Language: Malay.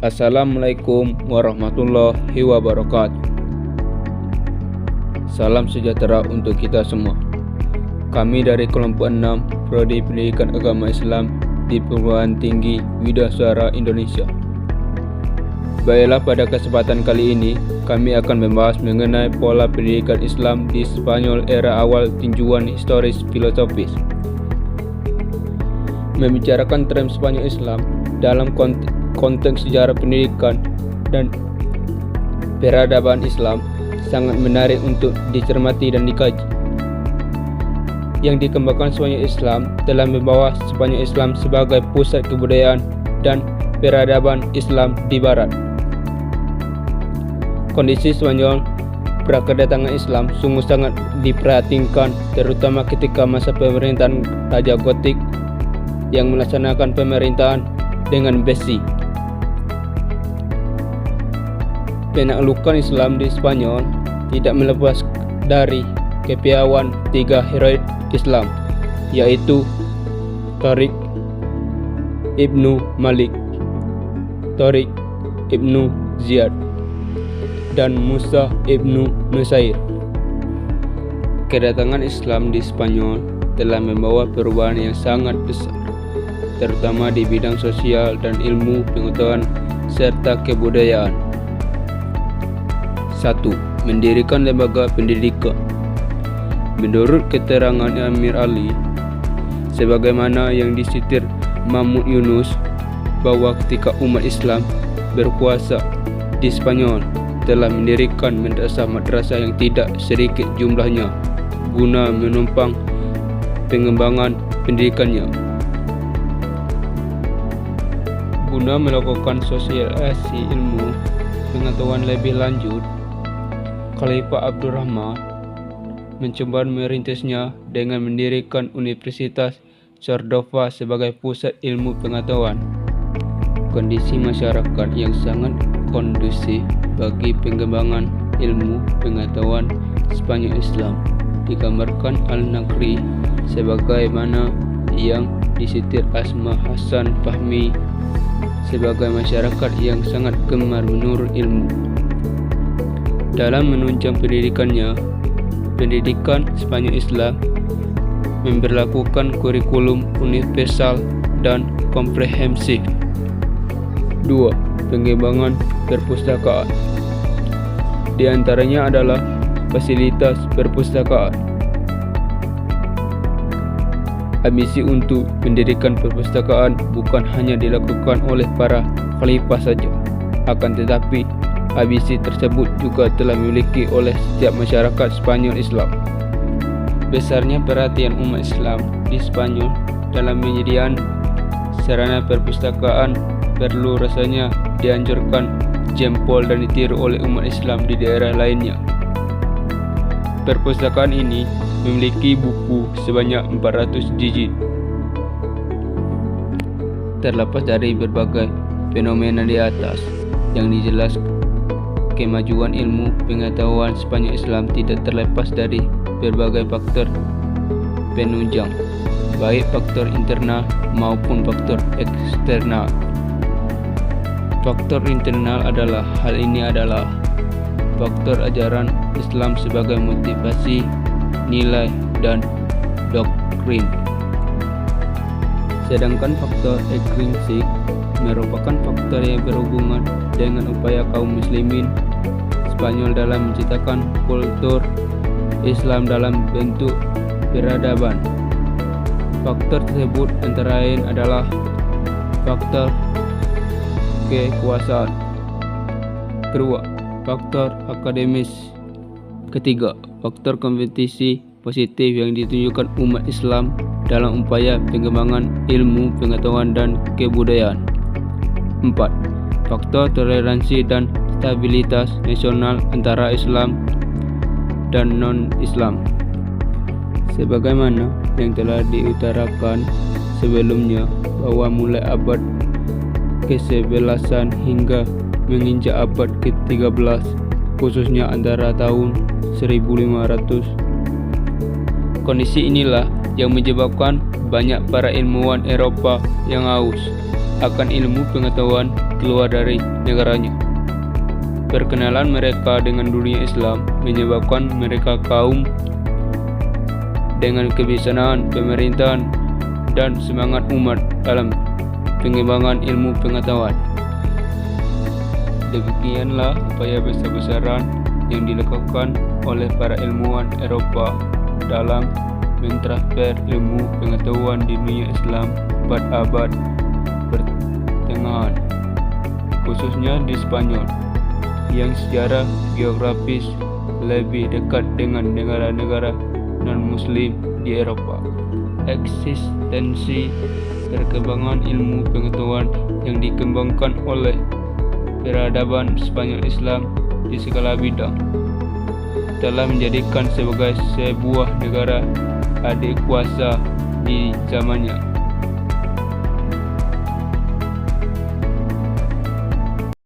Assalamualaikum warahmatullahi wabarakatuh. Salam sejahtera untuk kita semua. Kami dari kelompok 6 Prodi Pendidikan Agama Islam di Perguruan Tinggi Widyaswara Indonesia. Baiklah, pada kesempatan kali ini kami akan membahas mengenai pola pendidikan Islam di Spanyol era awal tinjauan historis filosofis. Membicarakan tren Spanyol Islam dalam konteks sejarah pendidikan dan peradaban Islam sangat menarik untuk dicermati dan dikaji. Yang dikembangkan Spanyol Islam telah membawa Spanyol Islam sebagai pusat kebudayaan dan peradaban Islam di Barat. Kondisi Spanyol prakedatangan Islam sungguh sangat diperhatikan, terutama ketika masa pemerintahan Raja Gotik yang melaksanakan pemerintahan dengan besi. Penaklukan Islam di Spanyol tidak melepas dari kepiawaian 3 hero Islam, yaitu Tariq Ibnu Malik, Tariq Ibnu Ziyad, dan Musa Ibnu Nusair. Kedatangan Islam di Spanyol telah membawa perubahan yang sangat besar, terutama di bidang sosial dan ilmu pengetahuan serta kebudayaan. 1. Mendirikan lembaga pendidikan. Menurut keterangan Amir Ali, sebagaimana yang disitir Mahmud Yunus, bahwa ketika umat Islam berkuasa di Spanyol telah mendirikan madrasah yang tidak sedikit jumlahnya guna menopang pengembangan pendidikannya. Guna melakukan sosialisasi ilmu pengetahuan lebih lanjut, Khalifah Abdurrahman mencoba merintisnya dengan mendirikan Universitas Córdoba sebagai pusat ilmu pengetahuan. Kondisi masyarakat yang sangat kondusif bagi pengembangan ilmu pengetahuan Spanyol Islam digambarkan Al-Naqri sebagaimana yang disitir Asma Hasan Fahmi sebagai masyarakat yang sangat gemar menurut ilmu. Dalam menunjang pendidikannya, pendidikan Spanyol Islam memberlakukan kurikulum universal dan komprehensif. 2. Pengembangan perpustakaan. Di antaranya adalah fasilitas perpustakaan. Ambisi untuk pendidikan perpustakaan bukan hanya dilakukan oleh para khalifah saja, akan tetapi ambisi tersebut juga telah dimiliki oleh setiap masyarakat Spanyol Islam. Besarnya perhatian umat Islam di Spanyol dalam penyediaan sarana perpustakaan perlu rasanya dianjurkan jempol dan ditiru oleh umat Islam di daerah lainnya. Perpustakaan ini memiliki buku sebanyak 400 jilid. Terlepas dari berbagai fenomena di atas yang dijelaskan, kemajuan ilmu pengetahuan Spanyol Islam tidak terlepas dari berbagai faktor penunjang, baik faktor internal maupun faktor eksternal. Faktor internal adalah faktor ajaran Islam sebagai motivasi, nilai, dan doktrin. Sedangkan faktor ekstrinsik merupakan faktor yang berhubungan dengan upaya kaum muslimin Spanyol dalam menciptakan kultur Islam dalam bentuk peradaban. Faktor tersebut antara lain adalah faktor kekuasaan. Kedua, faktor akademis. Ketiga, faktor kompetisi positif yang ditunjukkan umat Islam dalam upaya pengembangan ilmu pengetahuan dan kebudayaan. 4. Faktor toleransi dan stabilitas nasional antara Islam dan non-Islam. Sebagaimana yang telah diutarakan sebelumnya, bahwa mulai abad ke-11 hingga menginjak abad ke-13, khususnya antara tahun 1500, kondisi inilah yang menyebabkan banyak para ilmuwan Eropa yang haus akan ilmu pengetahuan keluar dari negaranya. Perkenalan mereka dengan dunia Islam menyebabkan mereka kaum dengan kebijaksanaan pemerintahan dan semangat umat dalam pengembangan ilmu pengetahuan. Demikianlah upaya besar-besaran yang dilakukan oleh para ilmuwan Eropa dalam mentransfer ilmu pengetahuan di dunia Islam pada abad pertengahan, khususnya di Spanyol yang secara geografis lebih dekat dengan negara-negara non-muslim di Eropa. Eksistensi perkembangan ilmu pengetahuan yang dikembangkan oleh peradaban Spanyol Islam di segala bidang telah menjadikan sebagai sebuah negara adik kuasa di zamannya.